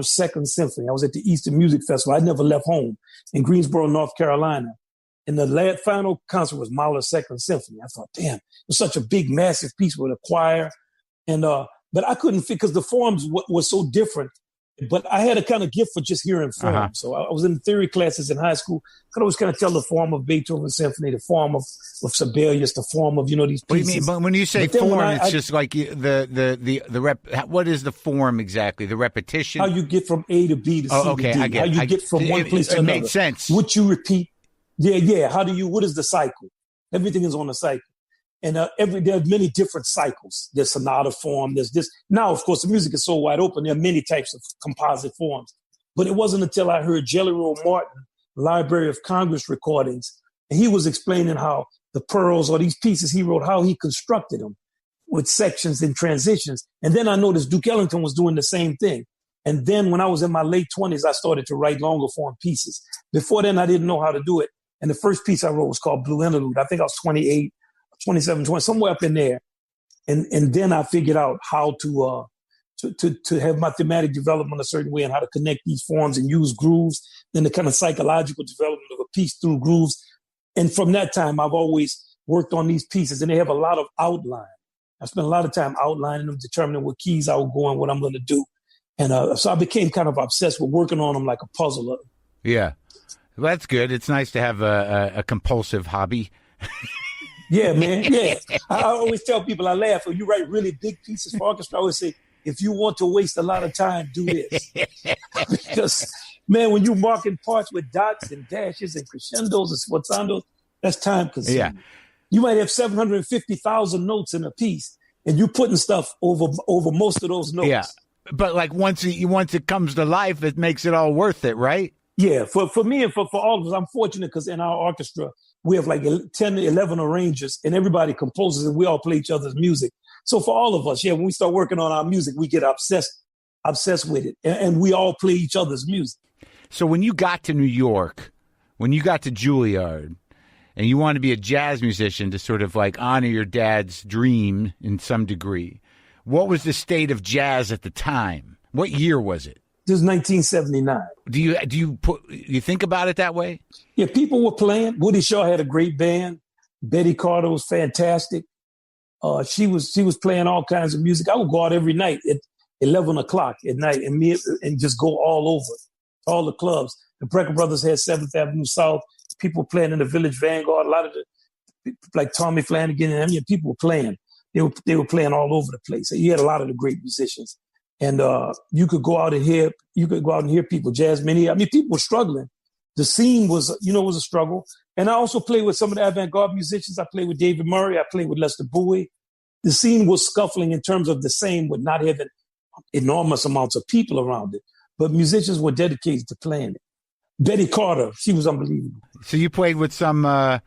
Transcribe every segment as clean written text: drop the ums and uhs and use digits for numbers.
Second Symphony. I was at the Eastern Music Festival. I never left home in Greensboro, North Carolina. And the final concert was Mahler's Second Symphony. I thought, damn, it was such a big, massive piece with a choir. And but I couldn't fit because the forms were so different. But I had a kind of gift for just hearing form. Uh-huh. So I was in theory classes in high school. I could always kind of tell the form of Beethoven's symphony, the form of Sibelius, the form of, these pieces. What do you mean? But when you say form, it's just like the rep. What is the form exactly? The repetition? How you get from A to B to C to D. I get, how you get from one place to another. It makes sense. What you repeat. Yeah. What is the cycle? Everything is on a cycle. And there are many different cycles. There's sonata form. There's this. Now, of course, the music is so wide open. There are many types of composite forms. But it wasn't until I heard Jelly Roll Martin, Library of Congress recordings, and he was explaining how the pearls or these pieces he wrote, how he constructed them with sections and transitions. And then I noticed Duke Ellington was doing the same thing. And then when I was in my late 20s, I started to write longer form pieces. Before then, I didn't know how to do it. And the first piece I wrote was called Blue Interlude. I think I was 28. 27, 20, somewhere up in there. And then I figured out how to have my thematic development a certain way and how to connect these forms and use grooves, then the kind of psychological development of a piece through grooves. And from that time, I've always worked on these pieces and they have a lot of outline. I spent a lot of time outlining them, determining what keys I would go and what I'm going to do. And so I became kind of obsessed with working on them like a puzzle. Yeah. Well, that's good. It's nice to have a compulsive hobby. Yeah, man. Yeah. I always tell people, I laugh, when you write really big pieces for orchestra, I always say, if you want to waste a lot of time, do this. Because, man, when you're marking parts with dots and dashes and crescendos and sforzandos, that's time consuming. Yeah. You might have 750,000 notes in a piece, and you're putting stuff over most of those notes. Yeah. But like once it comes to life, it makes it all worth it, right? Yeah. For me and for all of us, I'm fortunate because in our orchestra, we have like 10 11 arrangers and everybody composes and we all play each other's music. So for all of us, when we start working on our music, we get obsessed with it. And we all play each other's music. So when you got to New York, when you got to Juilliard and you wanted to be a jazz musician to sort of like honor your dad's dream in some degree, what was the state of jazz at the time? What year was it? This is 1979. Do you think about it that way? Yeah, people were playing. Woody Shaw had a great band. Betty Carter was fantastic. She was playing all kinds of music. I would go out every night at 11 o'clock at night and just go all over, all the clubs. The Brecker Brothers had 7th Avenue South. People were playing in the Village Vanguard. A lot of like Tommy Flanagan and people were playing. They were playing all over the place. You had a lot of the great musicians. And you could go out and hear people, jazz many. I mean, people were struggling. The scene was a struggle. And I also played with some of the avant-garde musicians. I played with David Murray. I played with Lester Bowie. The scene was scuffling in terms of the same, with not having enormous amounts of people around it. But musicians were dedicated to playing it. Betty Carter, she was unbelievable. So you played with some of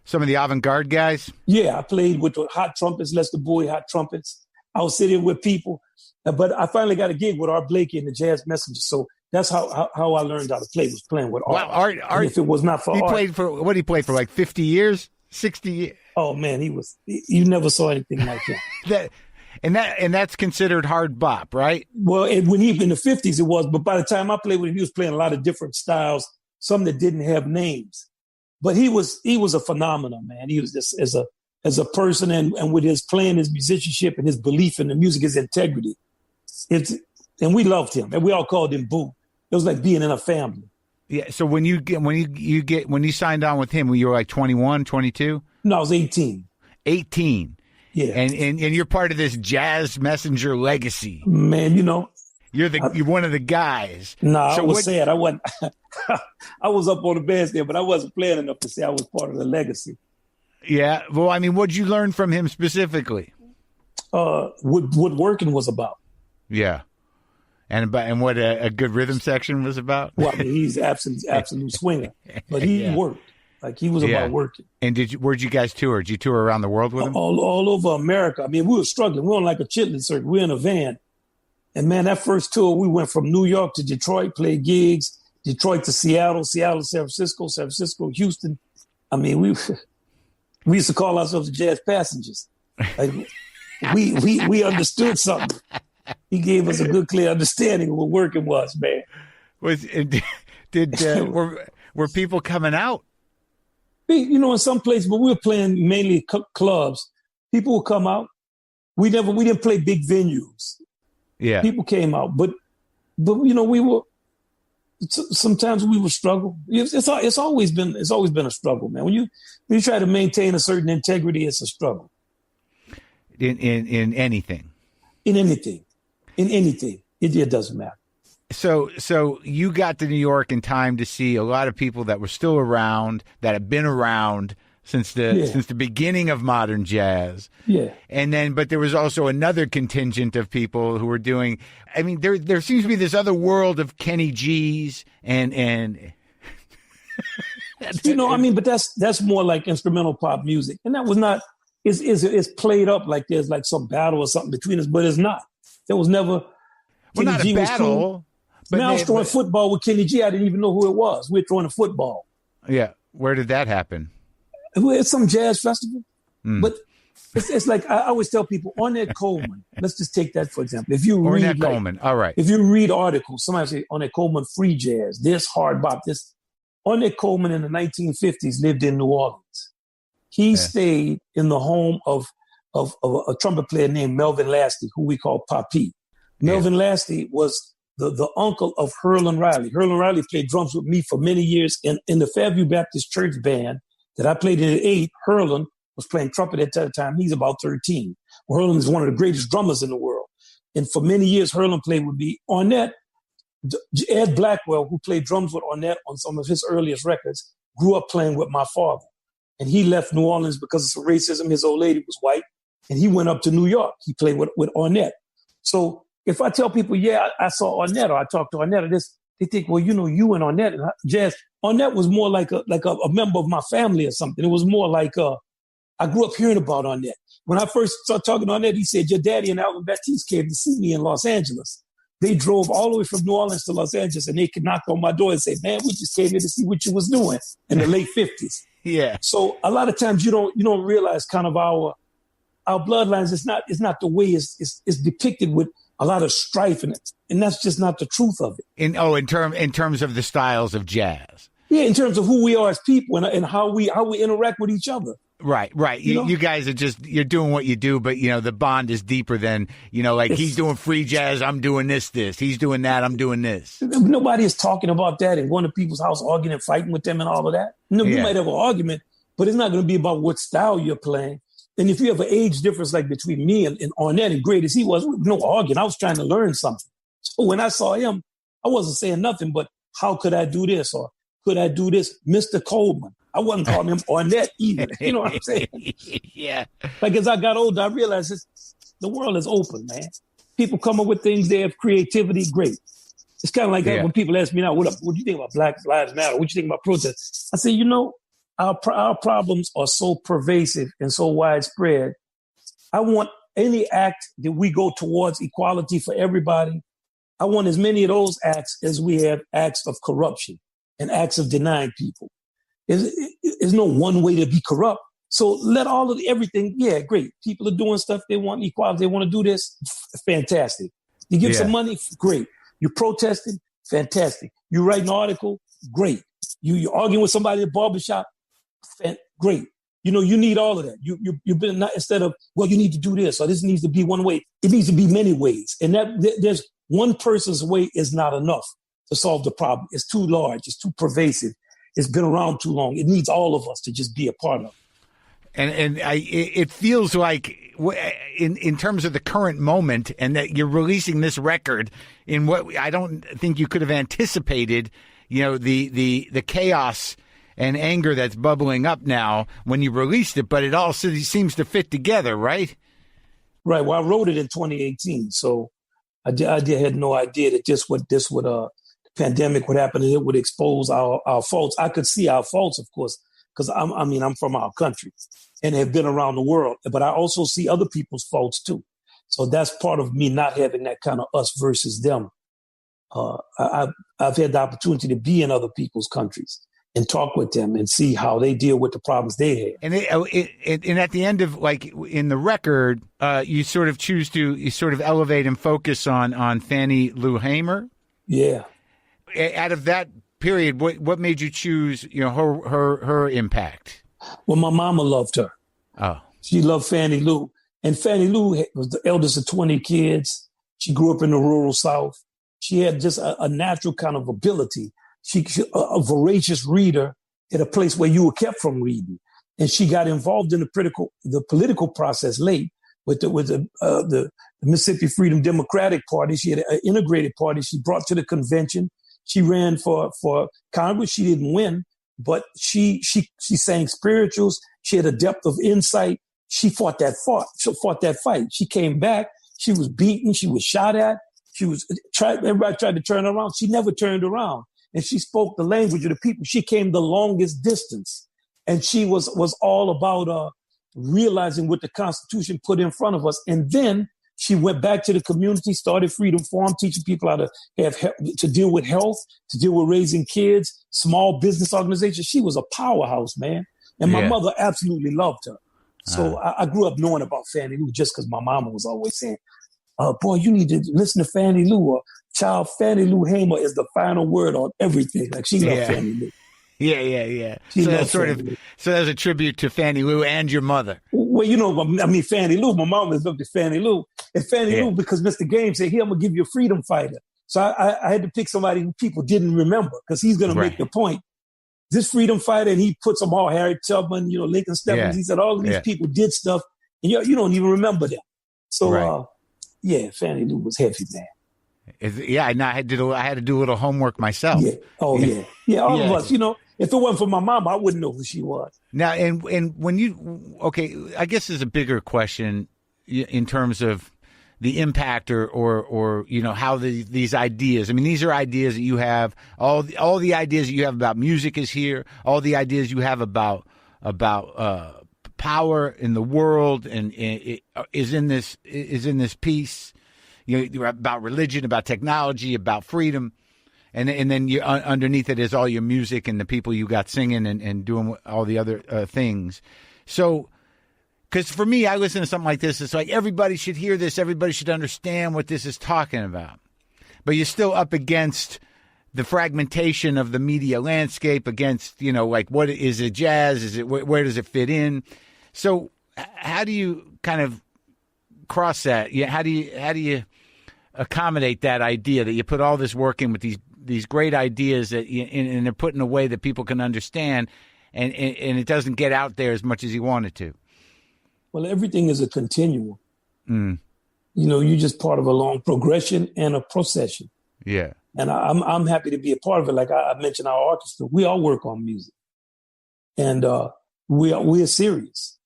the avant-garde guys? Yeah, I played with hot trumpets, Lester Bowie, hot trumpets. I was sitting with people. But I finally got a gig with Art Blakey and the Jazz Messengers. So that's how I learned how to play, was playing with Art. Wow, Art, if it was not for Art. What did he play for, like 50 years? 60 years? Oh, man, you never saw anything like that. And that's considered hard bop, right? Well, when in the 50s it was, but by the time I played with him, he was playing a lot of different styles, some that didn't have names. But he was a phenomenon, man. He was just as a person and with his playing, his musicianship and his belief in the music, his integrity. And we loved him, and we all called him Boo. It was like being in a family. Yeah. So when you signed on with him, you were like 21, 22? No, I was 18. 18. Yeah. And you're part of this Jazz Messenger legacy. Man, you're one of the guys. No, I was sad. I wasn't. I was up on the bandstand, but I wasn't playing enough to say I was part of the legacy. Yeah. Well, I mean, what'd you learn from him specifically? What working was about. Yeah. And what a good rhythm section was about? Well, I mean, he's absolute swinger. But he worked. Like, he was about working. And where'd you guys tour? Did you tour around the world with him? All over America. I mean, we were struggling. We were on like a chitlin circuit. We were in a van. And, man, that first tour, we went from New York to Detroit, played gigs, Detroit to Seattle, Seattle to San Francisco, Houston. I mean, we used to call ourselves the Jazz Passengers. Like, we understood something. He gave us a good, clear understanding of what working was, man. Were people coming out? In some places, but we were playing mainly clubs. People would come out. We didn't play big venues. Yeah, people came out, but we were. Sometimes we would struggle. It's always been a struggle, man. When you try to maintain a certain integrity, it's a struggle. In anything. In anything, it doesn't matter. So you got to New York in time to see a lot of people that were still around, that have been around since the beginning of modern jazz. Yeah. But there was also another contingent of people who were doing. I mean, there seems to be this other world of Kenny G's and. But that's more like instrumental pop music, and that was not. It's played up like there's like some battle or something between us, but it's not. There was never. Well, not a battle. But I was throwing football with Kenny G. I didn't even know who it was. We were throwing a football. Yeah. Where did that happen? It's some jazz festival. But it's like I always tell people, Ornette Coleman, let's just take that for example. If you read Ornette Coleman, all right. If you read articles, somebody say Ornette Coleman free jazz, this hard bop, this. Ornette Coleman in the 1950s lived in New Orleans. He stayed in the home of a trumpet player named Melvin Lasty, who we call Papi. Melvin Lasty was the uncle of Herlin Riley. Herlin Riley played drums with me for many years in the Fairview Baptist Church band that I played in at 8. Herlin was playing trumpet at that time. He's about 13. Well, Herlin is one of the greatest drummers in the world. And for many years, Herlin played with me. Ornette, Ed Blackwell, who played drums with Ornette on some of his earliest records, grew up playing with my father. And he left New Orleans because of some racism. His old lady was white. And he went up to New York. He played with Ornette. So if I tell people, I saw Ornette or I talked to Ornette, they think, well, you and Ornette and jazz. Ornette was more like a member of my family or something. It was more like I grew up hearing about Ornette. When I first started talking to Ornette, he said, your daddy and Alvin Baptiste came to see me in Los Angeles. They drove all the way from New Orleans to Los Angeles, and they could knock on my door and say, man, we just came here to see what you was doing in the late 50s. Yeah. So a lot of times you don't realize kind of our bloodlines. It's not the way it's depicted with a lot of strife in it, and that's just not the truth of it. In terms of the styles of jazz. Yeah, in terms of who we are as people and how we interact with each other. Right. You guys are you're doing what you do, but the bond is deeper than he's doing free jazz, I'm doing this. He's doing that, I'm doing this. Nobody is talking about that and going to people's house, arguing and fighting with them and all of that. No, you might have an argument, but it's not going to be about what style you're playing. And if you have an age difference like between me and Ornette, and great as he was, no arguing. I was trying to learn something. So when I saw him, I wasn't saying nothing but how could I do this or could I do this, Mr. Coleman. I wasn't calling him Ornette either. You know what I'm saying? Yeah. Like as I got older, I realized the world is open, man. People come up with things, they have creativity, great. It's kind of like that when people ask me now, what do you think about Black Lives Matter? What do you think about protests? I say, our problems are so pervasive and so widespread. I want any act that we go towards equality for everybody. I want as many of those acts as we have acts of corruption and acts of denying people. There's no one way to be corrupt. So let all of everything, great. People are doing stuff. They want equality. They want to do this. Fantastic. You give some money, great. You're protesting, fantastic. You write an article, great. You're arguing with somebody at the barbershop, great. You need all of that. You've been not instead of, well, you need to do this or this needs to be one way. It needs to be many ways. And there's one person's way is not enough to solve the problem. It's too large. It's too pervasive. It's been around too long. It needs all of us to just be a part of. It feels like in terms of the current moment and that you're releasing this record in what I don't think you could have anticipated, the chaos and anger that's bubbling up now when you released it, but it all seems to fit together, right? Right. Well, I wrote it in 2018, so I had no idea that the pandemic would happen and it would expose our faults. I could see our faults, of course, because I'm from our country and have been around the world, but I also see other people's faults too. So that's part of me not having that kind of us versus them. I've had the opportunity to be in other people's countries and talk with them and see how they deal with the problems they have. And and at the end of, like, in the record, you sort of elevate and focus on Fannie Lou Hamer. Yeah. Out of that period, what made you choose, her impact? Well, my mama loved her. Oh. She loved Fannie Lou. And Fannie Lou was the eldest of 20 kids. She grew up in the rural South. She had just a natural kind of ability. She a voracious reader at a place where you were kept from reading. And she got involved in the political process late with the Mississippi Freedom Democratic Party. She had an integrated party she brought to the convention. She ran for Congress. She didn't win, but she sang spirituals. She had a depth of insight. She fought that fight. She came back. She was beaten. She was shot at. Everybody tried to turn her around. She never turned around. And she spoke the language of the people. She came the longest distance. And she was all about realizing what the Constitution put in front of us. And then she went back to the community, started Freedom Forum, teaching people how to deal with health, to deal with raising kids, small business organizations. She was a powerhouse, man. And my mother absolutely loved her. So I grew up knowing about Fannie Lou just because my mama was always saying, boy, you need to listen to Fannie Lou, or child, Fannie Lou Hamer is the final word on everything. Like, she loved Fannie Lou. Yeah. So that's a tribute to Fannie Lou and your mother. Well, Fannie Lou, my mom was looked at Fannie Lou. And Fannie Lou, because Mr. Game said, here, I'm going to give you a freedom fighter. So I had to pick somebody who people didn't remember, because he's going to make the point. This freedom fighter, and he puts them all, Harriet Tubman, Lincoln Stevens. He said all of these people did stuff, and you don't even remember them. So, Fannie Lou was heavy, man. And I had to do a little homework myself. Yeah. Oh, yeah. All of us, if it wasn't for my mom, I wouldn't know who she was. Now, and when I guess there's a bigger question in terms of the impact or how these ideas. I mean, these are ideas that you have. All the ideas that you have about music is here. All the ideas you have about power in the world and is in this piece. About religion, about technology, about freedom, and then you underneath it is all your music and the people you got singing and doing all the other things. So. Because for me, I listen to something like this, it's like everybody should hear this, everybody should understand what this is talking about. But you're still up against the fragmentation of the media landscape, against, what is it, jazz? Is it where does it fit in? So how do you kind of cross that? How do you accommodate that idea that you put all this work in with these great ideas that and they're put in a way that people can understand, and it doesn't get out there as much as you want it to? Well, everything is a continuum. You're just part of a long progression and a procession. Yeah. And I'm happy to be a part of it. Like I mentioned, our orchestra, we all work on music, and we are serious.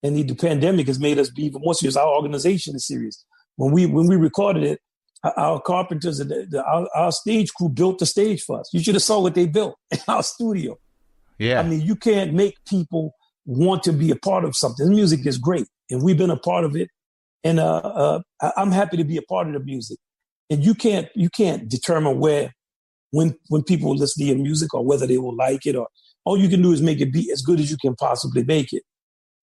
And the pandemic has made us be even more serious. Our organization is serious. When we recorded it, our carpenters and our stage crew built the stage for us. You should have saw what they built in our studio. Yeah. I mean, you can't make people want to be a part of something. The music is great, and we've been a part of it. And I'm happy to be a part of the music. And you can't determine when people will listen to your music or whether they will like it. Or all you can do is make it be as good as you can possibly make it.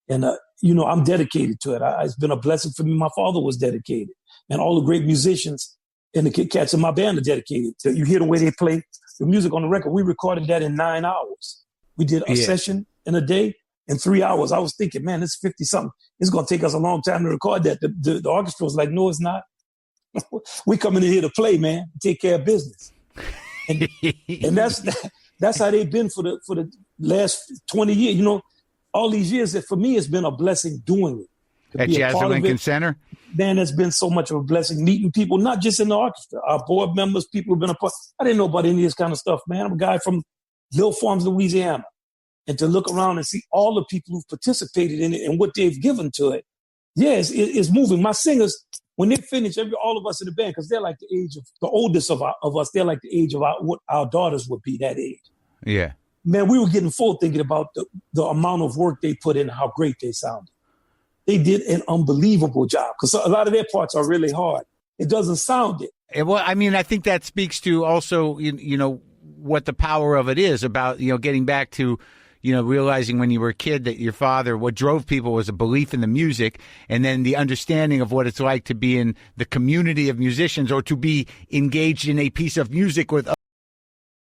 And I'm dedicated to it. It's been a blessing for me. My father was dedicated, and all the great musicians and the cats in my band are dedicated. You hear the way they play the music on the record. We recorded that in 9 hours. We did a session in a day. In 3 hours, I was thinking, man, it's 50-something. It's going to take us a long time to record that. The orchestra was like, no, it's not. We coming in here to play, man, take care of business. And that's how they've been for the last 20 years. All these years, that for me, it's been a blessing doing it. At Jazz at Lincoln Center? Man, it's been so much of a blessing meeting people, not just in the orchestra. Our board members, people who've been a part. I didn't know about any of this kind of stuff, man. I'm a guy from Little Farms, Louisiana. And to look around and see all the people who've participated in it and what they've given to it, it's moving. My singers, when they finish, all of us in the band, because they're like the age of the oldest of us, they're like the age of what our daughters would be, that age. Yeah. Man, we were getting full thinking about the amount of work they put in, how great they sounded. They did an unbelievable job, because a lot of their parts are really hard. It doesn't sound it. Well, I mean, I think that speaks to also, what the power of it is about, getting back to, realizing when you were a kid that your father, what drove people was a belief in the music, and then the understanding of what it's like to be in the community of musicians or to be engaged in a piece of music with